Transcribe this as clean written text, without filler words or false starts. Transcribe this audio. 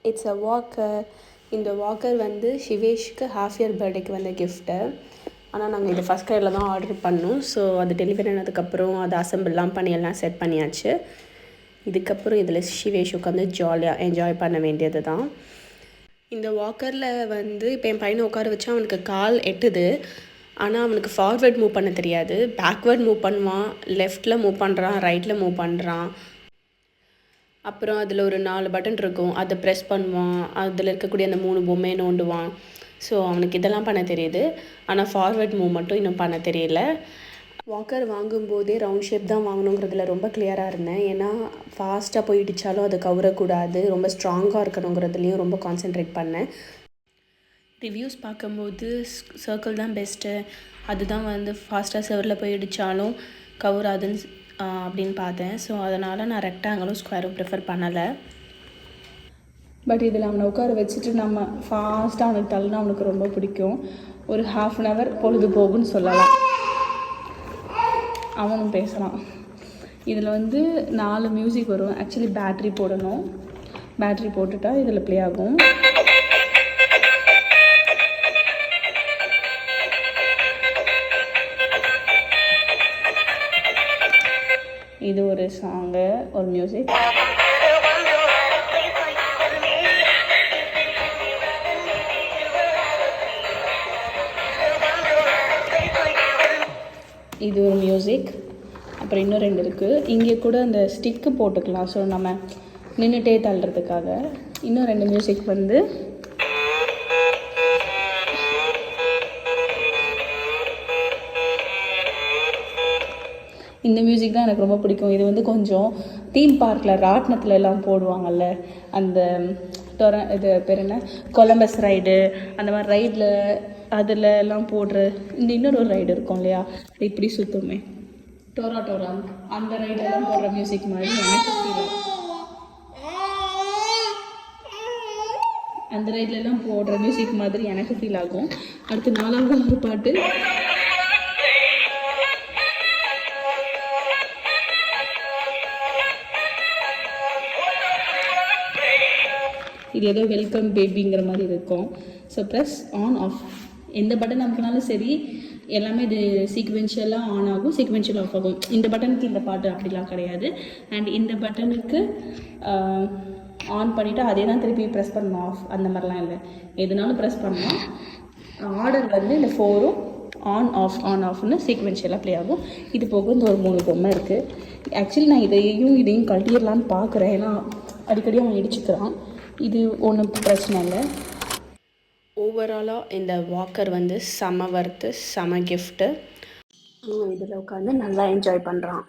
It's a Walker. இந்த Walker வந்து ஷிவேஷ்க்கு half year பர்த்டேக்கு வந்த கிஃப்ட்டு. ஆனால் நாங்கள் இது ஃபஸ்ட் கையில் தான் ஆர்டர் பண்ணோம். ஸோ அது டெலிவரி ஆனதுக்கப்புறம் அதை அசம்பிள்லாம் பண்ணி எல்லாம் செட் பண்ணியாச்சு. இதுக்கப்புறம் இதில் ஷிவேஷ் உட்காந்து ஜாலியாக என்ஜாய் பண்ண வேண்டியது தான். இந்த வாக்கரில் வந்து இப்போ என் பையனை உட்கார வச்சா அவனுக்கு கால் எட்டுது. ஆனால் அவனுக்கு ஃபார்வேர்ட் மூவ் பண்ண தெரியாது. பேக்வேர்ட் மூவ் பண்ணுவான், லெஃப்ட்டில் மூவ் பண்ணுறான், ரைட்டில் மூவ் பண்ணுறான். அப்புறம் அதில் ஒரு 4 பட்டன் இருக்கும், அதை ப்ரெஸ் பண்ணுவான். அதில் இருக்கக்கூடிய அந்த 3 பொம்மையை நோண்டுவான். ஸோ அவனுக்கு இதெல்லாம் பண்ண தெரியுது. ஆனால் ஃபார்வேர்ட் மூவ் மட்டும் இன்னும் பண்ண தெரியல. வாக்கர் வாங்கும்போதே ரவுண்ட் ஷேப் தான் வாங்கணுங்கிறதுல ரொம்ப கிளியராக இருந்தேன். ஏன்னா ஃபாஸ்ட்டாக போய் இடித்தாலும் அது கவரக்கூடாது, ரொம்ப ஸ்ட்ராங்காக இருக்கணுங்கிறதுலையும் ரொம்ப கான்சென்ட்ரேட் பண்ணேன். ரிவ்யூஸ் பார்க்கும்போது சர்க்கிள் தான் பெஸ்ட்டு, அதுதான் வந்து ஃபாஸ்ட்டாக செவரில் போய் இடித்தாலும் கவராதுன்னு அப்படின்னு பார்த்தேன். ஸோ அதனால் நான் ரெக்டாங்கிளும் ஸ்கொயரும் ப்ரிஃபர் பண்ணலை. பட் இதில் அவனை உட்கார வச்சுட்டு நம்ம ஃபாஸ்ட்டாக அவனுக்கு தள்ளினா அவனுக்கு ரொம்ப பிடிக்கும். ஒரு 1/2 hour பொழுது போகுன்னு சொல்லலாம். அவனும் பேசுகிறான். இதில் வந்து 4 மியூசிக் வரும். ஆக்சுவலி பேட்ரி போடணும். பேட்ரி போட்டுட்டா இதில் ப்ளே ஆகும். இது ஒரு சாங்கு, ஒரு மியூசிக். இது ஒரு மியூசிக். அப்புறம் இன்னும் 2 இருக்குது. இங்கே கூட அந்த ஸ்டிக்கு போட்டுக்கலாம். ஸோ நம்ம நின்றுட்டே தள்ளுறதுக்காக. இன்னும் 2 மியூசிக் வந்து இந்த மியூசிக் தான் எனக்கு ரொம்ப பிடிக்கும். இது வந்து கொஞ்சம் தீம் பார்க்கில் ராட்னத்தில் எல்லாம் போடுவாங்கள்ல, அந்த இது பேர் என்ன, கொலம்பஸ் ரைடு, அந்த மாதிரி ரைடில் அதில் எல்லாம் போடுற இந்த இன்னொரு ரைடு இருக்கும் இல்லையா, இப்படி சுற்றுமே டோரா அந்த ரைடெல்லாம் போடுற மியூசிக் மாதிரி எனக்கு ஃபீல் ஆகும். அந்த ரைட்லலாம் போடுற மியூசிக் மாதிரி எனக்கு ஃபீல் ஆகும். அடுத்து 4வது ஒரு பாட்டு. இது ஏதோ வெல்கம் பேபிங்கிற மாதிரி இருக்கும். ஸோ ப்ரெஸ் ஆன் ஆஃப், எந்த பட்டன் நமக்குனாலும் சரி, எல்லாமே இது சீக்வென்ஷியலாக ஆன் ஆகும், சீக்வென்ஷியல் ஆஃப் ஆகும். இந்த பட்டனுக்கு இந்த பாட்டு அப்படிலாம் கிடையாது. அண்ட் இந்த பட்டனுக்கு ஆன் பண்ணிவிட்டு அதே தான் திருப்பி ப்ரெஸ் பண்ணணும், ஆஃப் அந்த மாதிரிலாம் இல்லை. எதுனாலும் ப்ரெஸ் பண்ணலாம். ஆர்டர் வந்து இந்த 4ம் ஆன் ஆஃப்னு சீக்வென்ஷியலாக ப்ளே ஆகும். இது போக இந்த ஒரு 3 பொம்மை இருக்குது. ஆக்சுவலி நான் இதையும் கழட்டிடலான்னு பார்க்குறேன். ஏன்னா அடிக்கடி அவன் இடிச்சுக்கிறான். இது ஒன்றும் பிரச்சனை இல்லை. ஓவராலாக இந்த வாக்கர் வந்து செம வர்த்து, செம கிஃப்ட்டு. இதில் உட்காந்து நல்லா என்ஜாய் பண்ணுறான்.